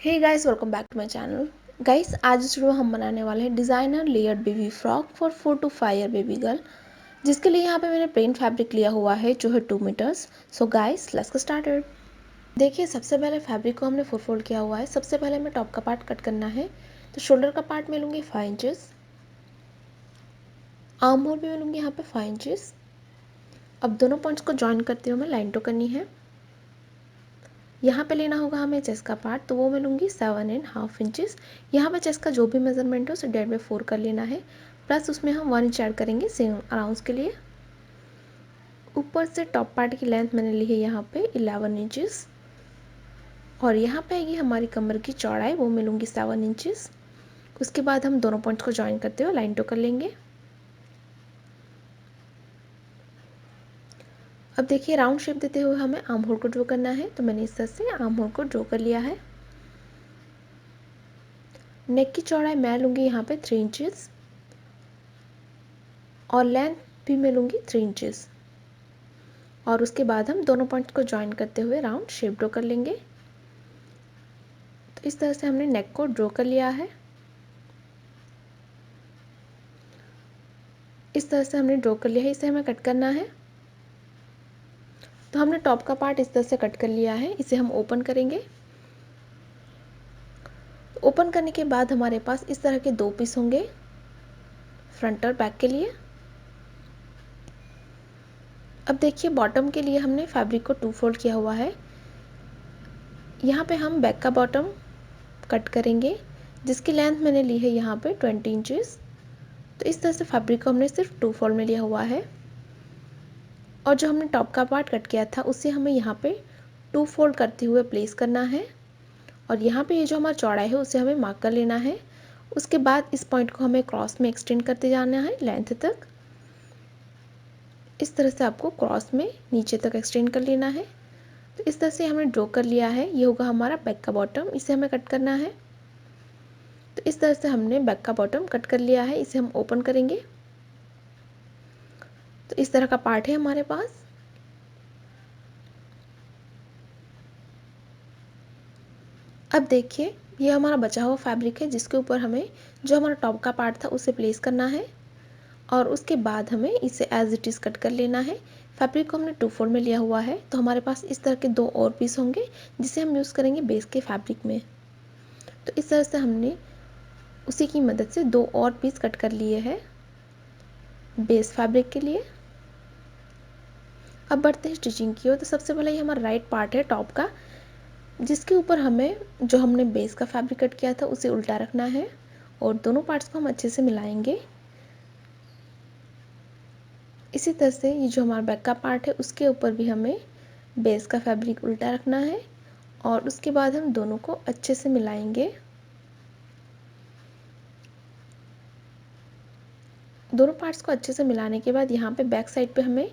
Hey guys, welcome back to my channel. Guys, आज इस video में हम बनाने वाले हैं designer layered baby frock for 4 to 5 year baby girl, जिसके लिए यहाँ पे मैंने प्लेन फैब्रिक लिया हुआ है जो है 2 meters. So guys, let's get started. देखिए, सबसे पहले फैब्रिक को हमने 4 फोल्ड किया हुआ है। सबसे पहले हमें टॉप का पार्ट कट करना है। तो शोल्डर का पार्ट मैं लूँगी 5 इंचेस, आर्म होल भी मैं लूँगी यहाँ पे 5 इंचेस। अब दोनों पॉइंट्स को ज्वाइन करते हुए हमें लाइन ड्रॉ करनी है। यहाँ पे लेना होगा हमें चेस्ट का पार्ट, तो वो मैं लूँगी 7.5 इंचेस। यहाँ पे चेस्ट का जो भी मेजरमेंट है उसे 1.5/4 कर लेना है, प्लस उसमें हम 1 इंच ऐड करेंगे सेम अराउंड्स के लिए। ऊपर से टॉप पार्ट की लेंथ मैंने ली है यहाँ पे 11 इंचेस, और यहाँ पे आएगी हमारी कमर की चौड़ाई, वो मैं लूँगी 7 इंचेस। उसके बाद हम दोनों पॉइंट्स को ज्वाइन करते हुए लाइन ड्रॉ कर लेंगे। अब देखिए, राउंड शेप देते हुए हमें आर्म होल को ड्रॉ करना है, तो मैंने इस तरह से आर्म होल को ड्रॉ कर लिया है। नेक की चौड़ाई मैं लूँगी यहाँ पे 3 इंचेस, और लेंथ भी मैं लूँगी 3 इंचेस। और उसके बाद हम दोनों पॉइंट्स को ज्वाइन करते हुए राउंड शेप ड्रॉ कर लेंगे। तो इस तरह से हमने नेक को ड्रॉ कर लिया है। इस तरह से हमने ड्रॉ कर लिया है, इसे हमें कट करना है। तो हमने टॉप का पार्ट इस तरह से कट कर लिया है, इसे हम ओपन करेंगे। तो ओपन करने के बाद हमारे पास इस तरह के 2 पीस होंगे, फ्रंट और बैक के लिए। अब देखिए, बॉटम के लिए हमने फैब्रिक को 2 फोल्ड किया हुआ है। यहाँ पे हम बैक का बॉटम कट करेंगे, जिसकी लेंथ मैंने ली है यहाँ पे 20 इंचेस। तो इस तरह से फैब्रिक को हमने सिर्फ 2 फोल्ड में लिया हुआ है, और जो हमने टॉप का पार्ट कट किया था उसे हमें यहाँ पे 2 फोल्ड करते हुए प्लेस करना है। और यहाँ पे ये जो हमारा चौड़ाई है उसे हमें मार्क कर लेना है। उसके बाद इस पॉइंट को हमें क्रॉस में एक्सटेंड करते जाना है लेंथ तक। इस तरह से आपको क्रॉस में नीचे तक एक्सटेंड कर लेना है। तो इस तरह से हमने ड्रॉ कर लिया है। ये होगा हमारा बैक का बॉटम, इसे हमें कट करना है। तो इस तरह से हमने बैक का बॉटम कट कर लिया है, इसे हम ओपन करेंगे। तो इस तरह का पार्ट है हमारे पास। अब देखिए, ये हमारा बचा हुआ फैब्रिक है, जिसके ऊपर हमें जो हमारा टॉप का पार्ट था उसे प्लेस करना है, और उसके बाद हमें इसे एज इट इज़ कट कर लेना है। फैब्रिक को हमने 2 फोल्ड में लिया हुआ है, तो हमारे पास इस तरह के 2 और पीस होंगे, जिसे हम यूज़ करेंगे बेस के फैब्रिक में। तो इस तरह से हमने उसी की मदद से 2 और पीस कट कर लिए हैं बेस फैब्रिक के लिए। अब बढ़ते हैं स्टिचिंग की ओर। तो सबसे पहले ये हमारा राइट पार्ट है टॉप का, जिसके ऊपर हमें जो हमने बेस का फैब्रिक कट किया था उसे उल्टा रखना है, और दोनों पार्ट्स को हम अच्छे से मिलाएंगे। इसी तरह से ये जो हमारा बैक का पार्ट है उसके ऊपर भी हमें बेस का फैब्रिक उल्टा रखना है, और उसके बाद हम दोनों को अच्छे से मिलाएंगे। दोनों पार्ट्स को अच्छे से मिलाने के बाद यहाँ पे बैक साइड पे हमें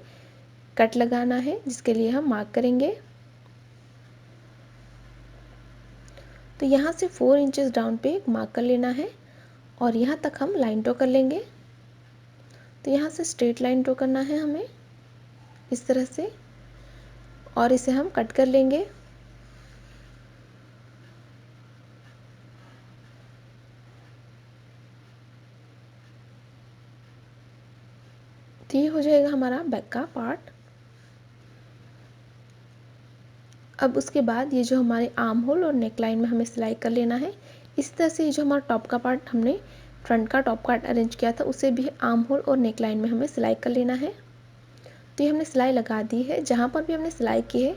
कट लगाना है, जिसके लिए हम मार्क करेंगे। तो यहाँ से 4 इंचेस डाउन पे एक मार्क कर लेना है, और यहाँ तक हम लाइन ड्रॉ कर लेंगे। तो यहाँ से स्ट्रेट लाइन ड्रॉ करना है हमें इस तरह से, और इसे हम कट कर लेंगे। तो ये हो जाएगा हमारा बैक का पार्ट। अब उसके बाद ये जो हमारे आर्म होल और नेक लाइन में हमें सिलाई कर लेना है। इस तरह से ये जो हमारा टॉप का पार्ट हमने फ्रंट का टॉप पार्ट अरेंज किया था उसे भी आर्म होल और नेक लाइन में हमें सिलाई कर लेना है। तो ये हमने सिलाई लगा दी है। जहाँ पर भी हमने सिलाई की है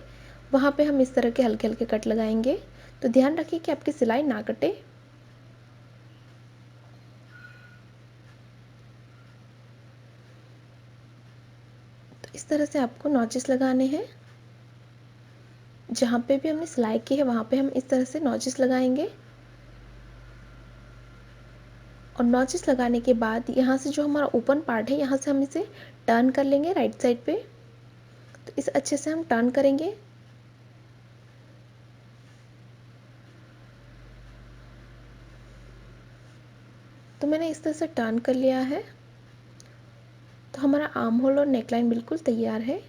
वहाँ पे हम इस तरह के हल्के हल्के कट लगाएंगे। तो ध्यान रखिए कि आपकी सिलाई ना कटे। तो इस तरह से आपको नॉचेस लगाने हैं। जहाँ पे भी हमने सिलाई की है वहाँ पे हम इस तरह से नॉचेस लगाएंगे, और नॉचेस लगाने के बाद यहाँ से जो हमारा ओपन पार्ट है यहाँ से हम इसे टर्न कर लेंगे राइट साइड पे। तो इस अच्छे से हम टर्न करेंगे। तो मैंने इस तरह से टर्न कर लिया है। तो हमारा आर्म होल और नेकलाइन बिल्कुल तैयार है।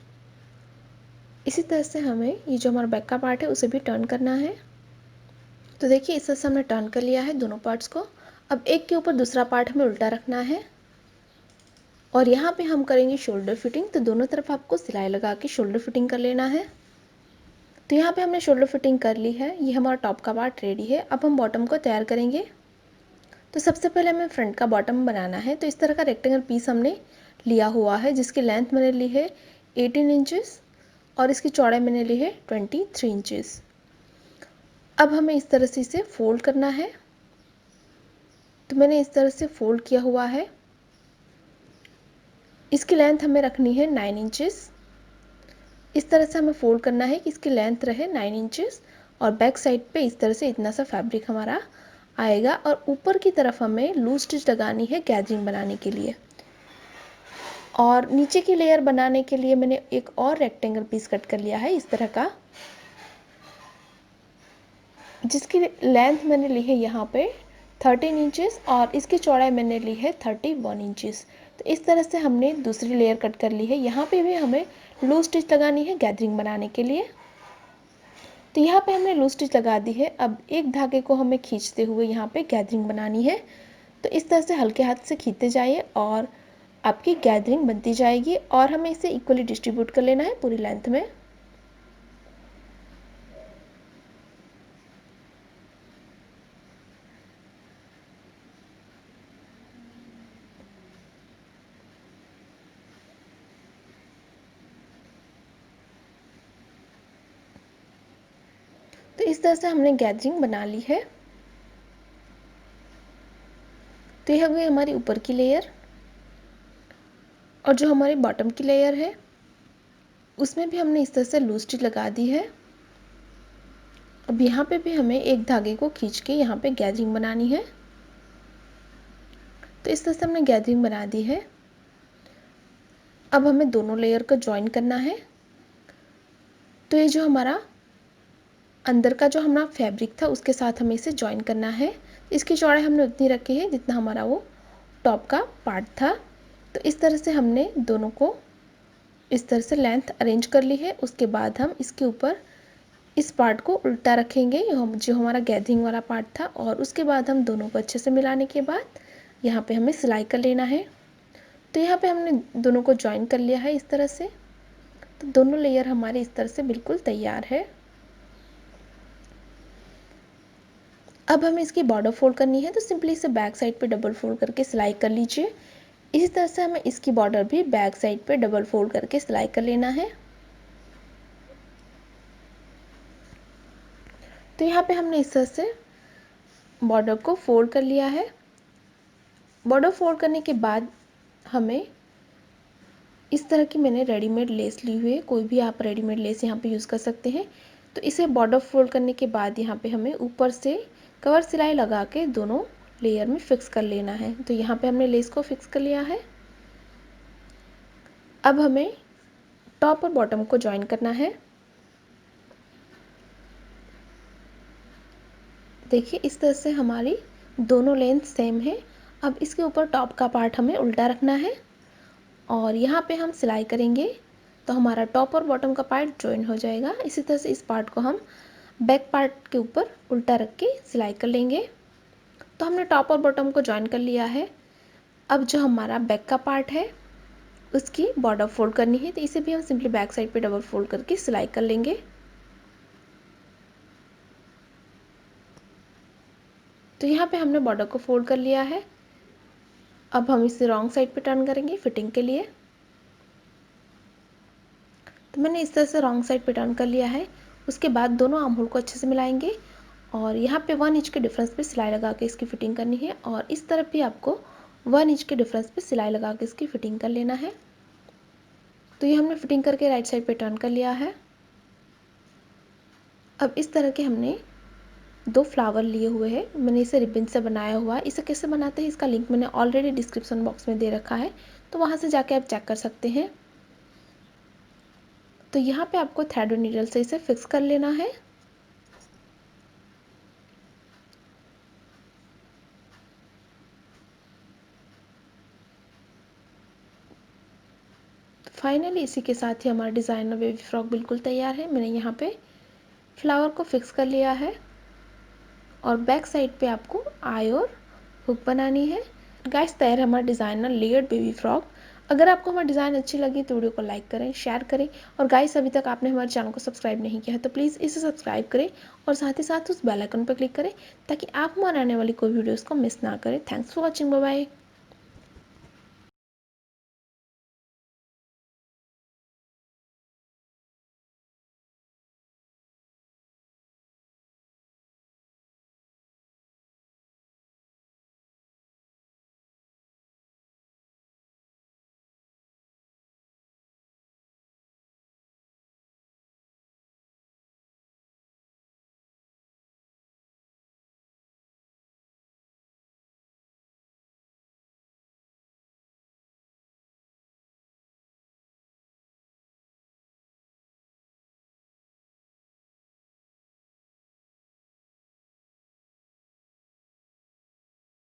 इसी तरह से हमें ये जो हमारा बैक का पार्ट है उसे भी टर्न करना है। तो देखिए इस तरह से हमने टर्न कर लिया है दोनों पार्ट्स को। अब एक के ऊपर दूसरा पार्ट हमें उल्टा रखना है और यहाँ पे हम करेंगे शोल्डर फिटिंग। तो दोनों तरफ आपको सिलाई लगा के शोल्डर फिटिंग कर लेना है। तो यहाँ पे हमने शोल्डर फिटिंग कर ली है। ये हमारा टॉप का पार्ट रेडी है। अब हम बॉटम को तैयार करेंगे। तो सबसे पहले हमें फ्रंट का बॉटम बनाना है। तो इस तरह का रेक्टेंगल पीस हमने लिया हुआ है जिसकी लेंथ मैंने ली है 18 इंचेस और इसकी चौड़ाई मैंने ली है 23 इंचेस। अब हमें इस तरह से इसे फोल्ड करना है। तो मैंने इस तरह से फोल्ड किया हुआ है। इसकी लेंथ हमें रखनी है 9 इंचेस। इस तरह से हमें फोल्ड करना है कि इसकी लेंथ रहे 9 इंचेस और बैक साइड पे इस तरह से इतना सा फैब्रिक हमारा आएगा और ऊपर की तरफ हमें लूज स्टिच लगानी है गैदरिंग बनाने के लिए। और नीचे की लेयर बनाने के लिए मैंने एक और रेक्टेंगल पीस कट कर लिया है इस तरह का, जिसकी लेंथ मैंने ली है यहाँ पे 13 इंचेस और इसकी चौड़ाई मैंने ली है 31 इंचेस। तो इस तरह से हमने दूसरी लेयर कट कर ली है। यहाँ पे भी हमें लूज स्टिच लगानी है गैदरिंग बनाने के लिए। तो यहाँ पे हमने लूज स्टिच लगा दी है। अब एक धागे को हमें खींचते हुए यहाँ पे गैदरिंग बनानी है। तो इस तरह से हल्के हाथ से खींचते जाइए और आपकी गैदरिंग बनती जाएगी और हमें इसे इक्वली डिस्ट्रीब्यूट कर लेना है पूरी लेंथ में। तो इस तरह से हमने गैदरिंग बना ली है। तो यह हो गई हमारी ऊपर की लेयर और जो हमारी बॉटम की लेयर है उसमें भी हमने इस तरह से लूज स्टिच लगा दी है। अब यहाँ पे भी हमें एक धागे को खींच के यहाँ पे गैदरिंग बनानी है। तो इस तरह से हमने गैदरिंग बना दी है। अब हमें दोनों लेयर को ज्वाइन करना है। तो ये जो हमारा अंदर का जो हमारा फैब्रिक था उसके साथ हमें इसे ज्वाइन करना है। इसकी चौड़ाई हमने उतनी रखी है जितना हमारा वो टॉप का पार्ट था। तो इस तरह से हमने दोनों को इस तरह से लेंथ अरेंज कर ली है। उसके बाद हम इसके ऊपर इस पार्ट को उल्टा रखेंगे जो हमारा गैदरिंग वाला पार्ट था और उसके बाद हम दोनों को अच्छे से मिलाने के बाद यहाँ पे हमें सिलाई कर लेना है। तो यहाँ पे हमने दोनों को ज्वाइन कर लिया है इस तरह से। तो दोनों लेयर हमारे इस तरह से बिल्कुल तैयार है। अब हमें इसकी बॉर्डर फोल्ड करनी है। तो सिंपली इसे बैक साइड पे डबल फोल्ड करके सिलाई कर लीजिए। इसी तरह से हमें इसकी बॉर्डर भी बैक साइड पे डबल फोल्ड करके सिलाई कर लेना है। तो यहाँ पे हमने इस तरह से बॉर्डर को फोल्ड कर लिया है। बॉर्डर फोल्ड करने के बाद हमें इस तरह की मैंने रेडीमेड लेस ली हुई है। कोई भी आप रेडीमेड लेस यहाँ पे यूज़ कर सकते हैं। तो इसे बॉर्डर फोल्ड करने के बाद यहाँ पे हमें ऊपर से कवर सिलाई लगा के दोनों लेयर में फिक्स कर लेना है। तो यहाँ पे हमने लेस को फिक्स कर लिया है। अब हमें टॉप और बॉटम को ज्वाइन करना है। देखिए इस तरह से हमारी दोनों लेंथ सेम है। अब इसके ऊपर टॉप का पार्ट हमें उल्टा रखना है और यहाँ पे हम सिलाई करेंगे। तो हमारा टॉप और बॉटम का पार्ट ज्वाइन हो जाएगा। इसी तरह से इस पार्ट को हम बैक पार्ट के ऊपर उल्टा रख के सिलाई कर लेंगे। तो हमने टॉप और बॉटम को ज्वाइन कर लिया है। अब जो हमारा बैक का पार्ट है उसकी बॉर्डर फोल्ड करनी है। तो इसे भी हम सिंपली बैक साइड पे डबल फोल्ड करके सिलाई कर लेंगे। तो यहाँ पे हमने बॉर्डर को फोल्ड कर लिया है। अब हम इसे रॉन्ग साइड पे टर्न करेंगे फिटिंग के लिए। तो मैंने इस तरह से रॉन्ग साइड पे टर्न कर लिया है। उसके बाद दोनों आर्म होल को अच्छे से मिलाएंगे और यहाँ पे 1 इंच के डिफरेंस पे सिलाई लगा के इसकी फिटिंग करनी है और इस तरफ भी आपको 1 इंच के डिफरेंस पे सिलाई लगा के इसकी फिटिंग कर लेना है। तो ये हमने फिटिंग करके राइट साइड पे टर्न कर लिया है। अब इस तरह के हमने 2 फ्लावर लिए हुए हैं। मैंने इसे रिबन से बनाया हुआ है। इसे कैसे बनाते हैं इसका लिंक मैंने ऑलरेडी डिस्क्रिप्शन बॉक्स में दे रखा है, तो वहाँ से जाके आप चेक कर सकते हैं। तो यहाँ पे आपको थ्रेड और नीडल से इसे फिक्स कर लेना है। फाइनली इसी के साथ ही हमारा डिज़ाइनर बेबी फ्रॉक बिल्कुल तैयार है। मैंने यहाँ पे फ्लावर को फिक्स कर लिया है और बैक साइड पे आपको आई और हुक बनानी है। गाइस तैयार है हमारा डिज़ाइनर लेयर्ड बेबी फ्रॉक। अगर आपको हमारा डिज़ाइन अच्छी लगी तो वीडियो को लाइक करें, शेयर करें और गाइस अभी तक आपने हमारे चैनल को सब्सक्राइब नहीं किया है तो प्लीज़ इसे सब्सक्राइब करें और साथ ही साथ उस बेल आइकन पर क्लिक करें ताकि आप हमारे आने वाली कोई वीडियोज़ को मिस ना करें। Thanks for watching, bye bye.